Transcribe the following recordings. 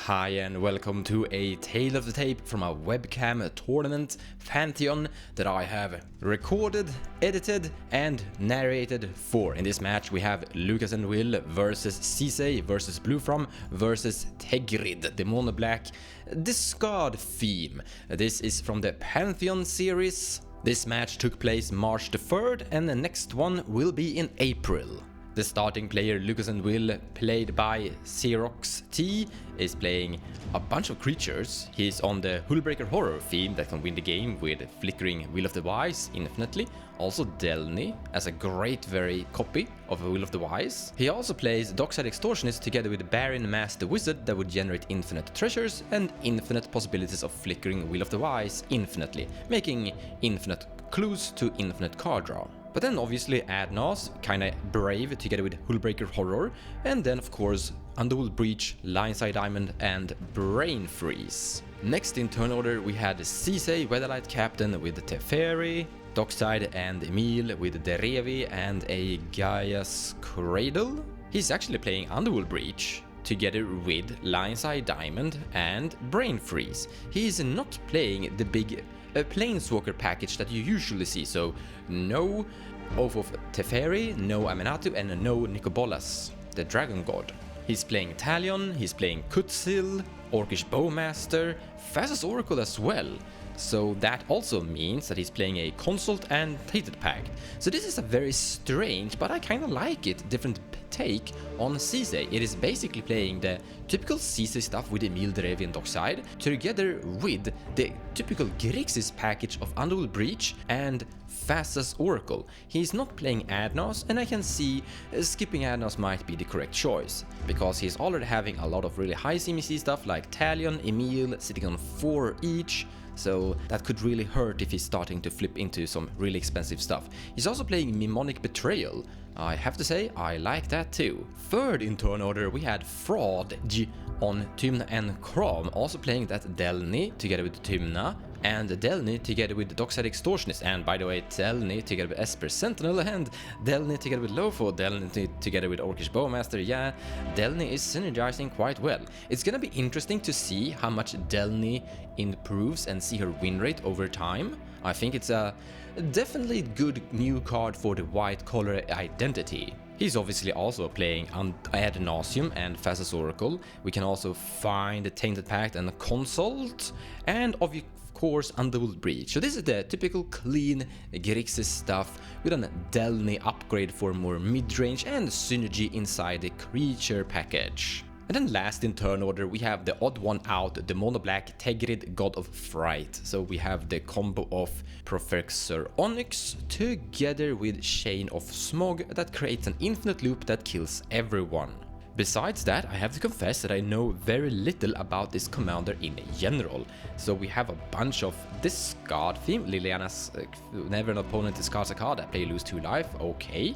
Hi and welcome to a tale of the tape from a webcam tournament pantheon that I have recorded, edited and narrated for. In this match we have Lucas and Will versus Sisay versus Bluefrom versus Tergrid, the mono black discard theme. This is from the Pantheon series. This match took place March the 3rd and the next one will be in April. The starting player, Lucas and Will, played by Xerox T, is playing a bunch of creatures. He's on the Hullbreaker horror theme that can win the game with Flickering Will of the Wise infinitely. Also Delny as a great very copy of Will of the Wise. He also plays Dockside Extortionist together with Baron Master Wizard that would generate infinite treasures and infinite possibilities of Flickering Will of the Wise infinitely, making infinite clues to infinite card draw. But then obviously Adnos, kinda brave together with Hullbreaker Horror, and then of course Underworld Breach, Lionside Diamond and Brain Freeze. Next in turn order we had Sisay, Weatherlight Captain with Teferi, Dockside and Emil with Derevi and a Gaia's Cradle. He's actually playing Underworld Breach together with Lionside Diamond and Brain Freeze. He is not playing the big Planeswalker package that you usually see, so no Oath of Teferi, no Amenatu and no Nicobolas, the Dragon God. He's playing Talion, he's playing Kutzil, Orcish Bowmaster, Fastest Oracle as well. So that also means that he's playing a Consult and Tainted Pact. So this is a very strange, but I kinda like it, different take on Sisay. It is basically playing the typical Sisay stuff with Emil, Derevi and Dockside together with the typical Grixis package of Underworld Breach and Fastest Oracle. He's not playing Adnos, and I can see skipping Adnos might be the correct choice, because he's already having a lot of really high CMC stuff like Talion, Emil sitting on 4 each. So that could really hurt if he's starting to flip into some really expensive stuff. He's also playing Mnemonic Betrayal. I have to say, I like that too. Third in turn order we had Fraud on Tymna and Kraum, also playing that Delny together with Tymna, and Delny together with Dockside Extortionist, and by the way Delny together with Esper Sentinel, and Delny together with Lofo, Delny together with Orcish Bowmaster. Yeah, Delny is synergizing quite well. It's gonna be interesting to see how much Delny improves and see her win rate over time. I think it's a definitely good new card for the white collar identity. He's obviously also playing Ad Nauseam and Fastest Oracle. We can also find the Tainted Pact and the Consult, and of course Underworld Breach. So this is the typical clean Grixis stuff with a Delny upgrade for more mid-range and synergy inside the creature package. And then last in turn order we have the odd one out, the mono black Tergrid, God of Fright. So we have the combo of Professor Onyx together with Chain of Smog that creates an infinite loop that kills everyone. Besides that, I have to confess that I know very little about this commander in general. So we have a bunch of discard theme. Liliana's whenever an opponent discards a card, that player lose 2 life, okay.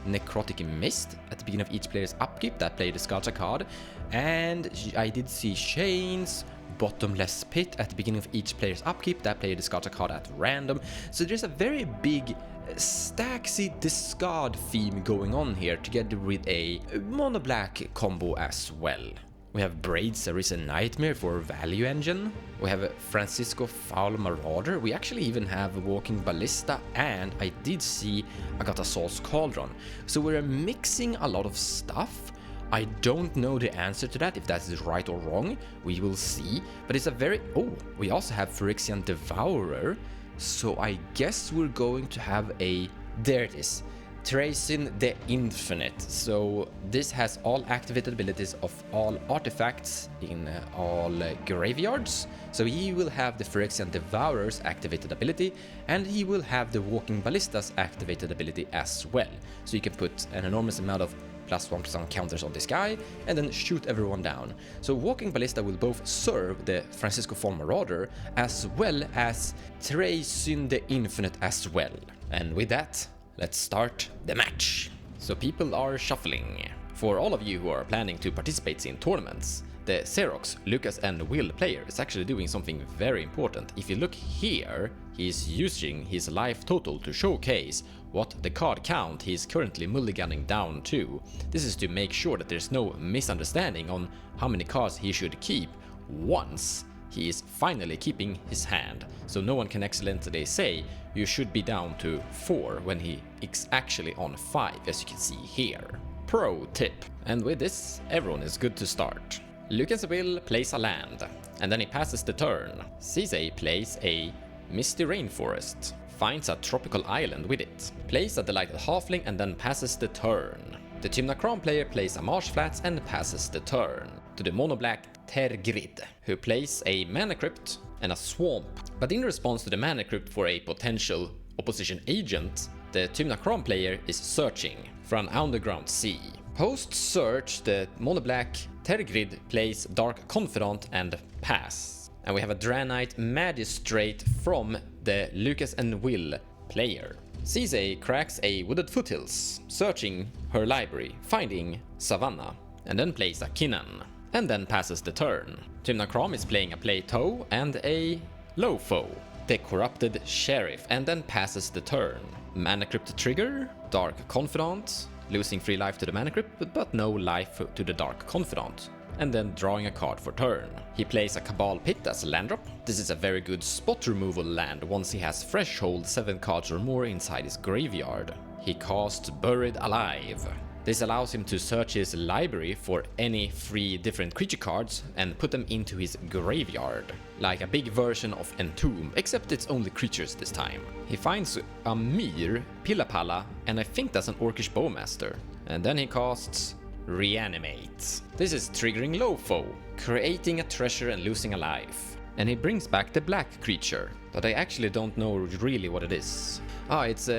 Necrotic Mist at the beginning of each player's upkeep, that player discards a card. And I did see Chains, Bottomless Pit at the beginning of each player's upkeep, that player discards a card at random. So there's a very big Staxy discard theme going on here together with a mono black combo as well. We have Braid's Arisen Nightmare for Value Engine. We have Francisco Foul Marauder. We actually even have Walking Ballista, and I did see Agatha Saul's Cauldron. So we're mixing a lot of stuff. I don't know the answer to that, if that is right or wrong. We will see. But it's a very... Oh, we also have Phyrexian Devourer. So I guess we're going to have a... There it is. Tracing the Infinite. So this has all activated abilities of all artifacts in all graveyards. So he will have the Phyrexian Devourer's activated ability, and he will have the Walking Ballista's activated ability as well. So you can put an enormous amount of +1/+1 counters on this guy and then shoot everyone down. So Walking Ballista will both serve the Francisco Foul Marauder as well as Tracing the Infinite as well. And with that, let's start the match. So people are shuffling. For all of you who are planning to participate in tournaments, the Xerox, Lucas and Will player is actually doing something very important. If you look here, he is using his life total to showcase what the card count he is currently mulliganing down to. This is to make sure that there's no misunderstanding on how many cards he should keep once he is finally keeping his hand. So no one can accidentally say you should be down to 4 when he is actually on 5, as you can see here. Pro tip. And with this, everyone is good to start. Lucas will place a land, and then he passes the turn. Sisay plays a misty rainforest, finds a tropical island with it, plays a delighted halfling and then passes the turn. The Tymna Kraum player plays a marsh flats and passes the turn to the mono-black Tergrid, who plays a mana crypt and a swamp. But in response to the mana crypt for a potential opposition agent, the Tymna Kraum player is searching for an underground sea. Post search, the mono-black Tergrid plays Dark Confidant and pass. And we have a Draenite Magistrate from the Lucas and Will player. Sisay cracks a Wooded Foothills, searching her library, finding Savannah, and then plays a Kinnan, and then passes the turn. Tymna Kraum is playing a Plateau and a Lofo, the Corrupted Sheriff, and then passes the turn. Mana Crypt trigger, Dark Confidant, losing 3 life to the Mana Crypt, but no life to the Dark Confidant, and then drawing a card for turn. He plays a Cabal Pit as a land drop. This is a very good spot removal land once he has Threshold 7 cards or more inside his graveyard. He casts Buried Alive. This allows him to search his library for any 3 different creature cards and put them into his graveyard, like a big version of Entomb, except it's only creatures this time. He finds a Myr, Pillapalla, and I think that's an Orcish Bowmaster. And then he casts Reanimate. This is triggering Lofo, creating a treasure and losing a life. And he brings back the black creature, but I actually don't know really what it is. It's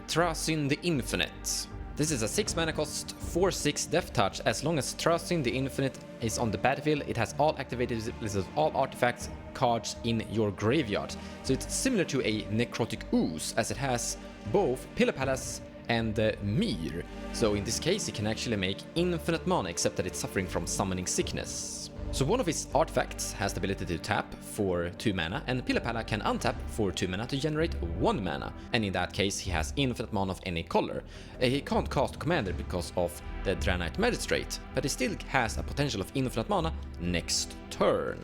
Trasin the Infinite. This is a 6 mana cost, 4/6 Death Touch. As long as Trasin the Infinite is on the battlefield, it has all activated lists of all artifacts cards in your graveyard. So it's similar to a Necrotic Ooze, as it has both Pillapallas and Myr. So in this case, it can actually make infinite mana, except that it's suffering from summoning sickness. So one of his artifacts has the ability to tap for 2 mana, and Pillapalla can untap for 2 mana to generate 1 mana, and in that case he has infinite mana of any color. He can't cast Commander because of the Draenite Magistrate, but he still has a potential of infinite mana next turn.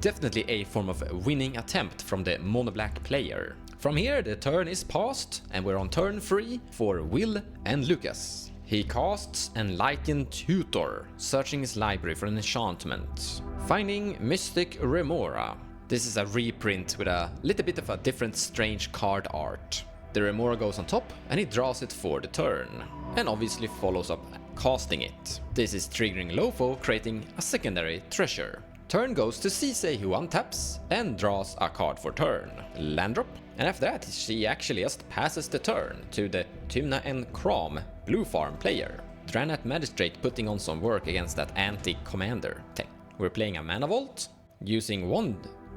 Definitely a form of winning attempt from the mono-black player. From here the turn is passed, and we're on turn 3 for Will and Lucas. He casts Enlightened Tutor, searching his library for an enchantment, finding Mystic Remora. This is a reprint with a little bit of a different strange card art. The Remora goes on top and he draws it for the turn, and obviously follows up casting it. This is triggering Lofo, creating a secondary treasure. Turn goes to Sisay, who untaps and draws a card for turn. Land drop. And after that, she actually just passes the turn to the Tymna and Kraum blue farm player. Draenite Magistrate putting on some work against that anti-commander tech. We're playing a Mana Vault, using 1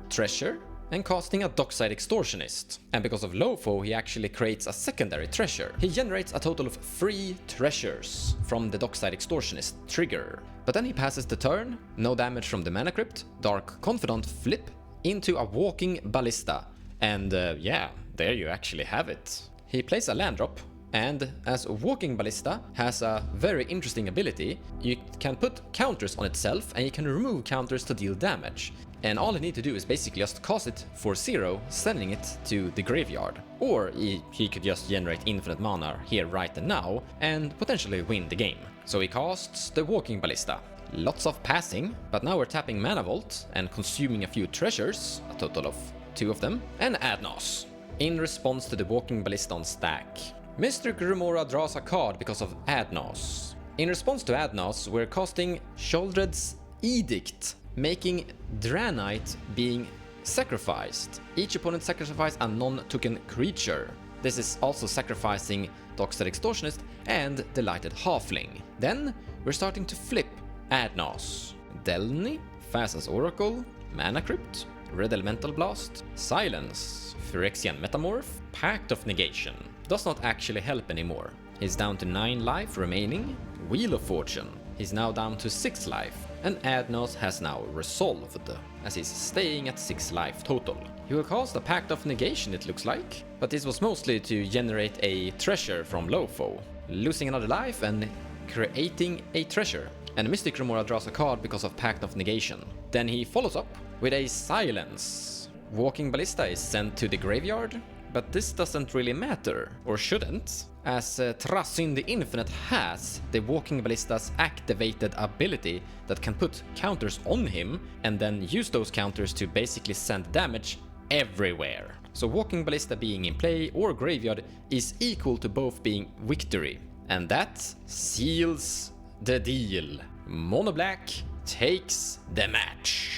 treasure, and casting a Dockside Extortionist. And because of Lofo, he actually creates a secondary treasure. He generates a total of 3 treasures from the Dockside Extortionist trigger. But then he passes the turn, no damage from the Mana Crypt, Dark Confidant flip into a Walking Ballista. And yeah, there you actually have it. He plays a land drop, and as Walking Ballista has a very interesting ability, you can put counters on itself and you can remove counters to deal damage. And all you need to do is basically just cast it for 0, sending it to the graveyard. Or he could just generate infinite mana here right and now and potentially win the game. So he casts the Walking Ballista. Lots of passing, but now we're tapping Mana Vault and consuming a few treasures, a total of 2 of them, and Adnos, in response to the Walking Ballista on stack. Mr. Remora draws a card because of Adnos. In response to Adnos, we're casting Sheoldred's Edict, making Draenite being sacrificed. Each opponent sacrifices a non-token creature. This is also sacrificing Dockside Extortionist and Delighted Halfling. Then we're starting to flip Adnos. Delny, Phasa's Oracle, Mana Crypt, Red Elemental Blast, Silence, Phyrexian Metamorph, Pact of Negation. Does not actually help anymore. He's down to 9 life remaining. Wheel of Fortune. He's now down to 6 life. and Adnos has now resolved, as he's staying at 6 life total. He will cast a Pact of Negation, it looks like, but this was mostly to generate a treasure from Lofo, losing another life and creating a treasure. And Mystic Remora draws a card because of Pact of Negation. Then he follows up with a Silence. Walking Ballista is sent to the graveyard, but this doesn't really matter, or shouldn't, as Trasyn the Infinite has the Walking Ballista's activated ability that can put counters on him and then use those counters to basically send damage everywhere. So Walking Ballista being in play or graveyard is equal to both being victory, and that seals the deal. Mono Black takes the match.